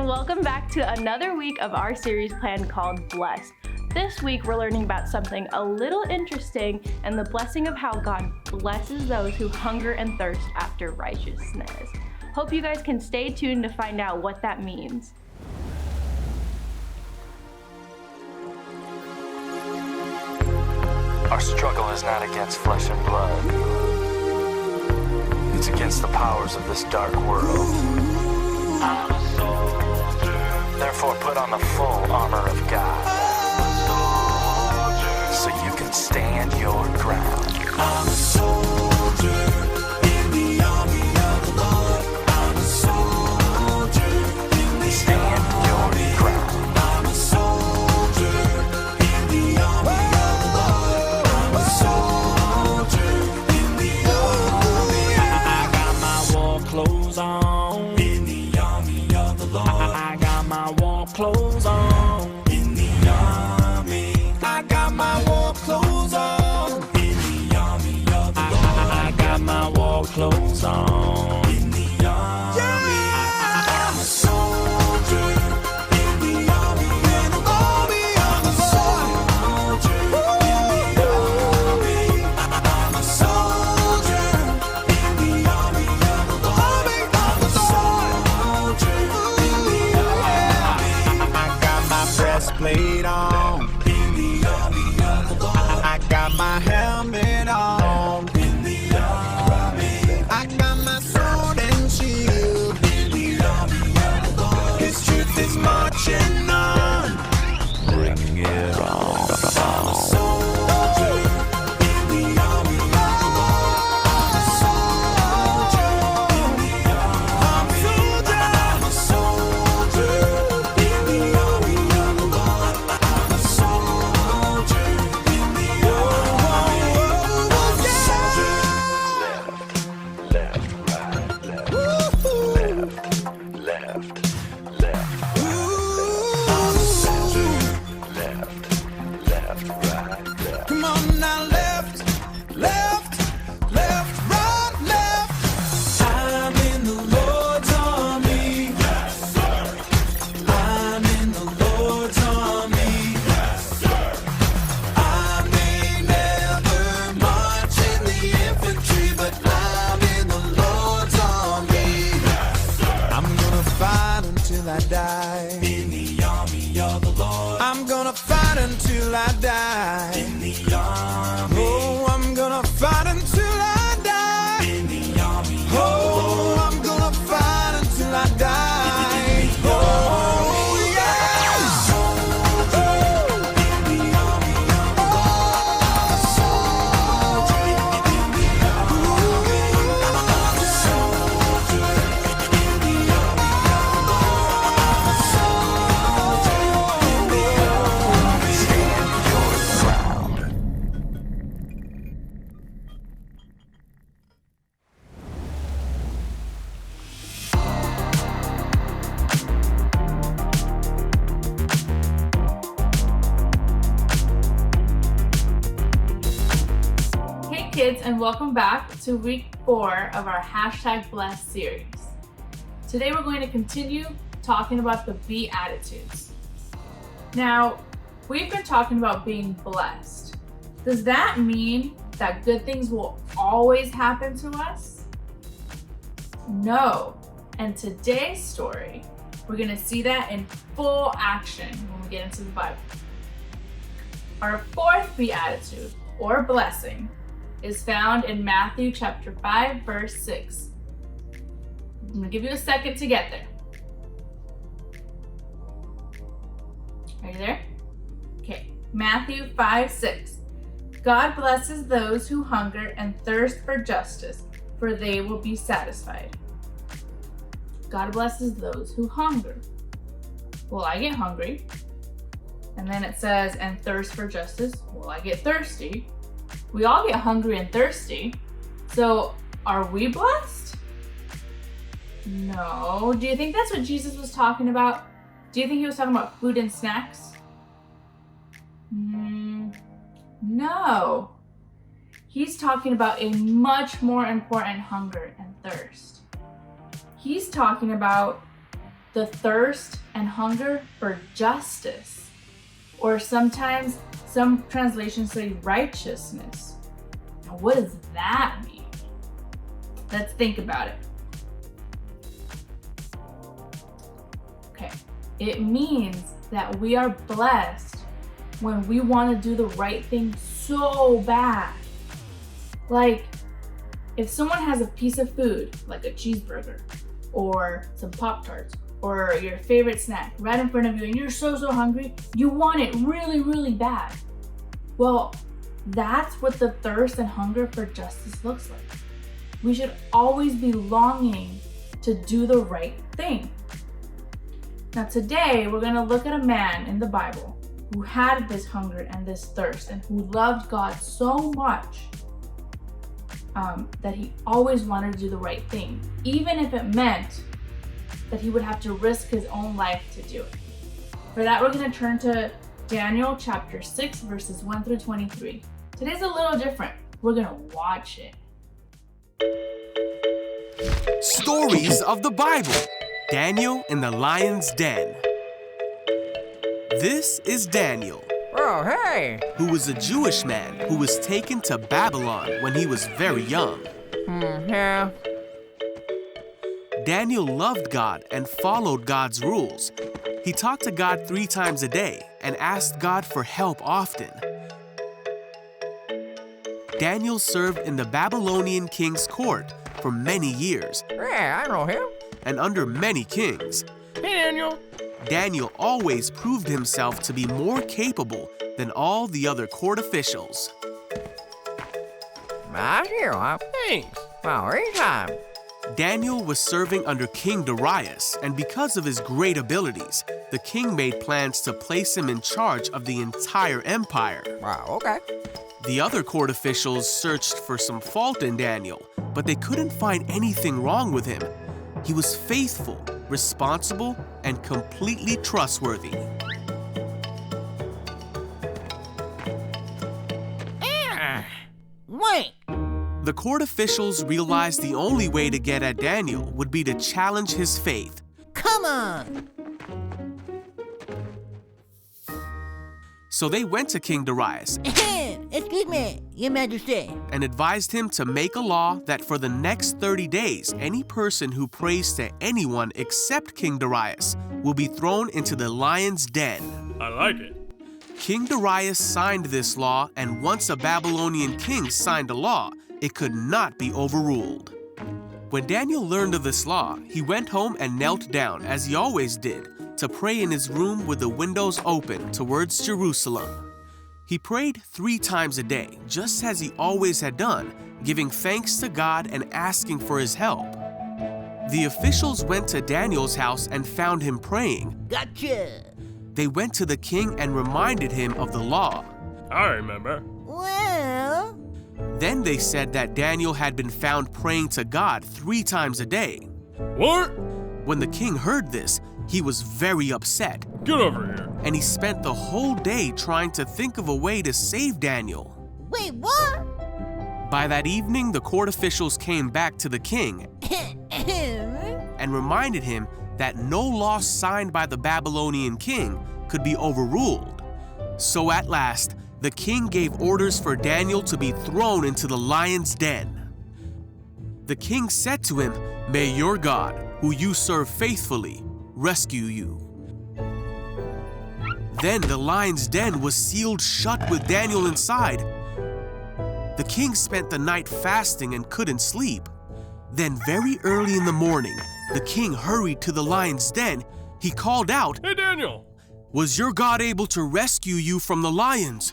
and welcome back to another week of our series plan called Blessed. This week we're learning about something a little interesting and the blessing of how God blesses those who hunger and thirst after righteousness. Hope you guys can stay tuned to find out what that means. Our struggle is not against flesh and blood. It's against the powers of this dark world. I'm a soldier. Therefore put on the full armor of God, so you can stand your ground. I'm a soldier in the army of the Lord. I'm a soldier in the stand your ground. I'm a soldier in the army of the Lord. I'm a soldier in the army. I got my war clothes on in the army of the Lord. I got my war clothes on in the army. I got my war clothes on in the army of the Lord. I got my war clothes on in the army. I'm a soldier in the army of the Lord. I'm a soldier in the army. I'm a soldier in the army of the Lord. I'm a soldier in the army. I got my breastplate on in the army of the Lord. I got my helmet on in the army. I got my sword and shield in the army of the Lord. His truth is marching on. Bring it on. I'm a soldier in the army of the Lord. I'm a soldier in the army. I'm a soldier in the army of the Lord. I'm a soldier in the army. I'm a soldier. Left, right, left, left. I'm a soldier. Left, right, left. Come on now, left, right, left. I'm in the Lord's army. Yes, sir. I'm in the Lord's army. Yes, sir. I may never march in the infantry, but I'm in the Lord's army. Yes, sir. I'm gonna fight until I die. In the army of the Lord. I'm gonna fight until I die. In the army. Oh, I'm gonna fight until I die. In the army. Oh, I'm gonna fight until I die. Oh, yeah. Soldier in the army of the Lord. Soldier in the army. I'm a soldier in the army of the Lord. I'm a soldier in the army. Stand your ground. Hey kids, and welcome back to week 4 of our #Blessed series. Today we're going to continue talking about the Beatitudes. Now, we've been talking about being blessed. Does that mean that good things will always happen to us? No. And today's story, we're going to see that in full action when we get into the Bible. Our 4th Beatitude, or blessing, is found in Matthew chapter 5, verse 6. I'm going to give you a second to get there. Are you there? Okay, Matthew 5:6. God blesses those who hunger and thirst for justice, for they will be satisfied. God blesses those who hunger. Well, I get hungry. And then it says, and thirst for justice. Well, I get thirsty. We all get hungry and thirsty. So, are we blessed? No. Do you think that's what Jesus was talking about? Do you think he was talking about food and snacks? No. He's talking about a much more important hunger and thirst. He's talking about the thirst and hunger for justice. Or sometimes some translations say righteousness. Now, what does that mean? Let's think about it. Okay, it means that we are blessed when we want to do the right thing so bad. Like, if someone has a piece of food, like a cheeseburger, or some Pop-Tarts, or your favorite snack right in front of you, and you're so hungry, you want it really, really bad. Well, that's what the thirst and hunger for justice looks like. We should always be longing to do the right thing. Now today, we're gonna look at a man in the Bible who had this hunger and this thirst and who loved God so much that he always wanted to do the right thing, even if it meant that he would have to risk his own life to do it. For that, we're gonna turn to Daniel chapter 6, verses 1 through 23. Today's a little different. We're gonna watch it. Stories of the Bible. Daniel in the Lion's Den. This is Daniel, Oh, hey! who was a Jewish man who was taken to Babylon when he was very young. Yeah. Daniel loved God and followed God's rules. He talked to God 3 times a day and asked God for help often. Daniel served in the Babylonian king's court for many years Yeah, I know him. and under many kings. Hey, Daniel. Daniel always proved himself to be more capable than all the other court officials. Nice you, huh? Thanks. Well, anytime. Daniel was serving under King Darius, and because of his great abilities, the king made plans to place him in charge of the entire empire. Wow, okay. The other court officials searched for some fault in Daniel, but they couldn't find anything wrong with him. He was faithful, responsible, and completely trustworthy. Wait. The court officials realized the only way to get at Daniel would be to challenge his faith. Come on. So they went to King Darius Excuse me, Your Majesty. and advised him to make a law that for the next 30 days, any person who prays to anyone except King Darius will be thrown into the lion's den. I like it. King Darius signed this law, and once a Babylonian king signed a law, it could not be overruled. When Daniel learned of this law, he went home and knelt down, as he always did, to pray in his room with the windows open towards Jerusalem. He prayed 3 times a day, just as he always had done, giving thanks to God and asking for his help. The officials went to Daniel's house and found him praying. Gotcha. They went to the king and reminded him of the law. I remember. Well, Then they said that Daniel had been found praying to God 3 times a day. What? When the king heard this, he was very upset, Get over here. and he spent the whole day trying to think of a way to save Daniel. wait, what? By that evening, the court officials came back to the king and reminded him that no law signed by the Babylonian king could be overruled. So at last, the king gave orders for Daniel to be thrown into the lion's den. The king said to him, "May your God, who you serve faithfully, rescue you." Then the lion's den was sealed shut with Daniel inside. The king spent the night fasting and couldn't sleep. Then very early in the morning, the king hurried to the lion's den. He called out, Hey, Daniel. "Was your God able to rescue you from the lions?"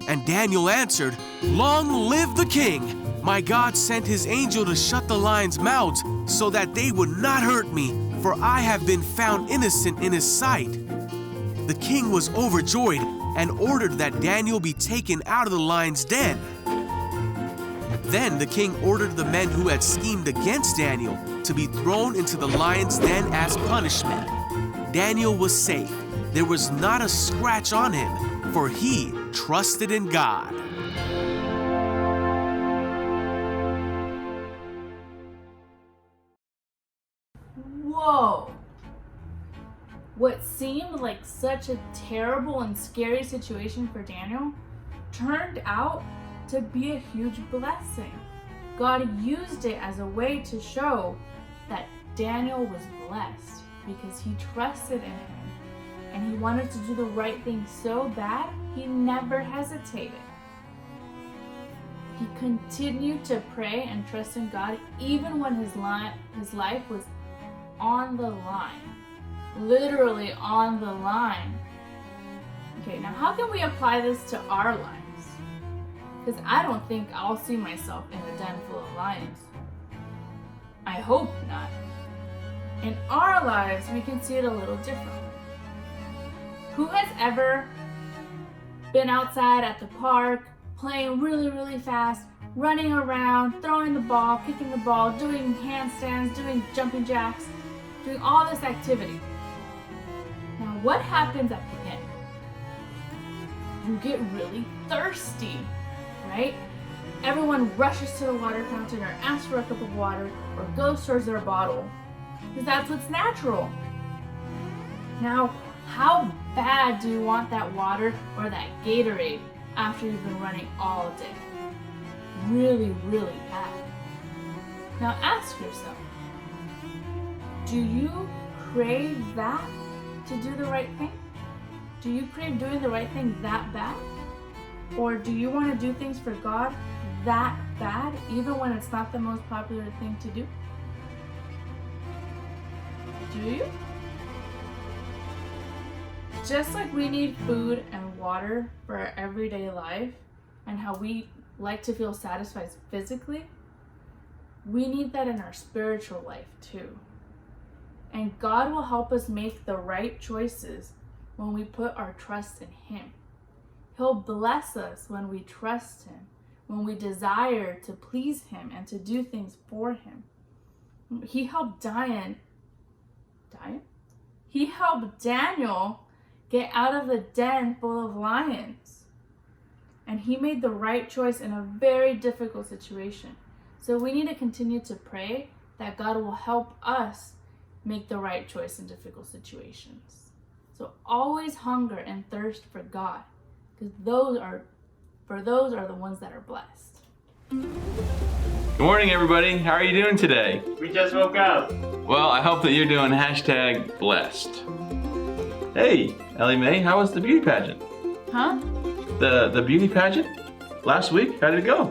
And Daniel answered, "Long live the king! My God sent his angel to shut the lions' mouths so that they would not hurt me, for I have been found innocent in his sight." The king was overjoyed and ordered that Daniel be taken out of the lion's den. Then the king ordered the men who had schemed against Daniel to be thrown into the lion's den as punishment. Daniel was safe. There was not a scratch on him, for he trusted in God. whoa. What seemed like such a terrible and scary situation for Daniel turned out to be a huge blessing. God used it as a way to show that Daniel was blessed because he trusted in him and he wanted to do the right thing so bad, he never hesitated. He continued to pray and trust in God even when his life was on the line. Literally on the line. Okay, now how can we apply this to our lives? Because I don't think I'll see myself in a den full of lions. I hope not. In our lives, we can see it a little differently. Who has ever been outside at the park, playing really, really fast, running around, throwing the ball, kicking the ball, doing handstands, doing jumping jacks, doing all this activity? Now, what happens at the end? You get really thirsty, right? Everyone rushes to the water fountain or asks for a cup of water or goes towards their bottle because that's what's natural. Now, how bad do you want that water or that Gatorade after you've been running all day? Really, really bad. Now ask yourself, do you crave that to do the right thing? Do you crave doing the right thing that bad? Or do you want to do things for God that bad, even when it's not the most popular thing to do? Do you? Just like we need food and water for our everyday life and how we like to feel satisfied physically, we need that in our spiritual life too. And God will help us make the right choices when we put our trust in Him. He'll bless us when we trust Him, when we desire to please Him and to do things for Him. He helped Daniel get out of the den full of lions. And he made the right choice in a very difficult situation. So we need to continue to pray that God will help us make the right choice in difficult situations. So always hunger and thirst for God, because those are the ones that are blessed. Good morning, everybody. How are you doing today? We just woke up. Well, I hope that you're doing #blessed. Hey, Ellie Mae, how was the beauty pageant? Huh? The beauty pageant? Last week? How did it go?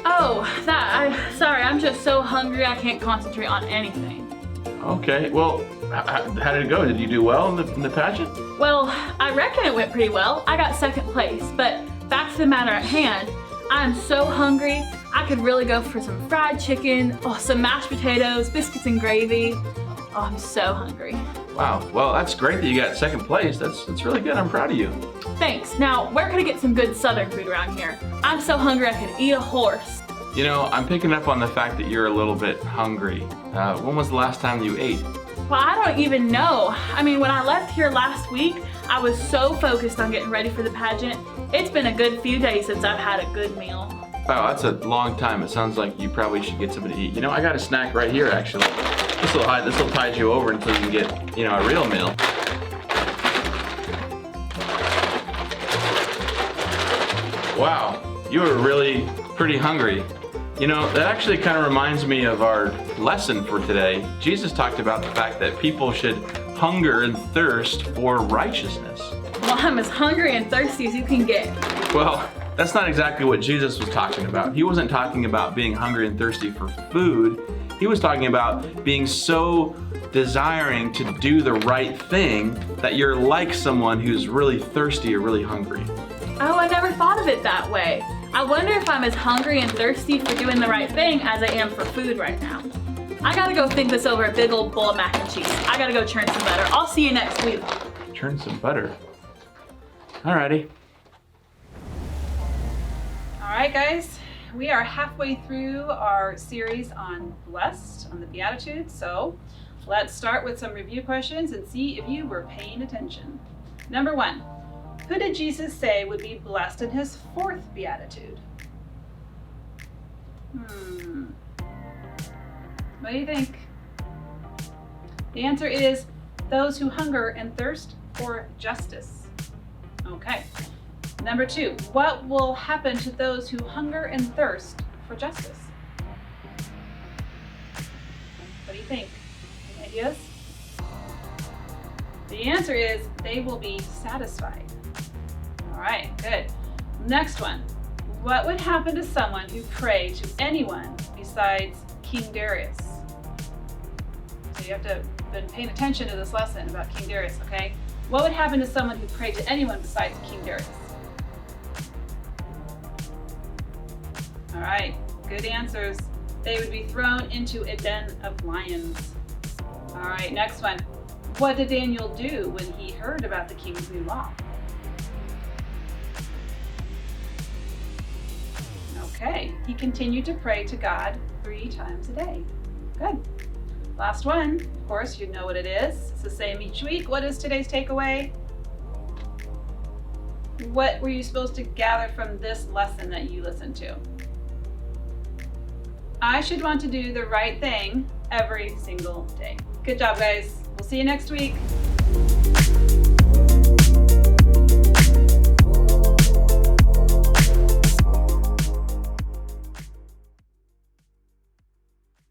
Oh, sorry, I'm just so hungry I can't concentrate on anything. Okay, well, how did it go? Did you do well in the pageant? Well, I reckon it went pretty well. I got second place, but back to the matter at hand. I'm so hungry. I could really go for some fried chicken, some mashed potatoes, biscuits and gravy. Oh, I'm so hungry. Wow, well, that's great that you got second place. That's really good. I'm proud of you. Thanks. Now, where can I get some good southern food around here? I'm so hungry I could eat a horse. You know, I'm picking up on the fact that you're a little bit hungry. When was the last time you ate? Well, I don't even know. I mean, when I left here last week, I was so focused on getting ready for the pageant. It's been a good few days since I've had a good meal. Wow, that's a long time. It sounds like you probably should get something to eat. You know, I got a snack right here, actually. This will tide you over until you can get, a real meal. Wow, you were really pretty hungry. You know, that actually kind of reminds me of our lesson for today. Jesus talked about the fact that people should hunger and thirst for righteousness. Well, I'm as hungry and thirsty as you can get. Well, that's not exactly what Jesus was talking about. He wasn't talking about being hungry and thirsty for food. He was talking about being so desiring to do the right thing that you're like someone who's really thirsty or really hungry. Oh, I never thought of it that way. I wonder if I'm as hungry and thirsty for doing the right thing as I am for food right now. I gotta go think this over a big old bowl of mac and cheese. I gotta go churn some butter. I'll see you next week. Churn some butter. Alrighty. All right, guys, we are halfway through our series on blessed, on the Beatitudes. So let's start with some review questions and see if you were paying attention. Number 1, who did Jesus say would be blessed in his 4th Beatitude? What do you think? The answer is those who hunger and thirst for justice. Okay. Number 2, what will happen to those who hunger and thirst for justice? What do you think? Any ideas? The answer is they will be satisfied. All right, good. Next one. What would happen to someone who prayed to anyone besides King Darius? So you have to been paying attention to this lesson about King Darius, okay? What would happen to someone who prayed to anyone besides King Darius? All right, good answers. They would be thrown into a den of lions. All right, next one. What did Daniel do when he heard about the king's new law? Okay, he continued to pray to God 3 times a day. Good. Last one, of course, you know what it is. It's the same each week. What is today's takeaway? What were you supposed to gather from this lesson that you listened to? I should want to do the right thing every single day. Good job, guys. We'll see you next week.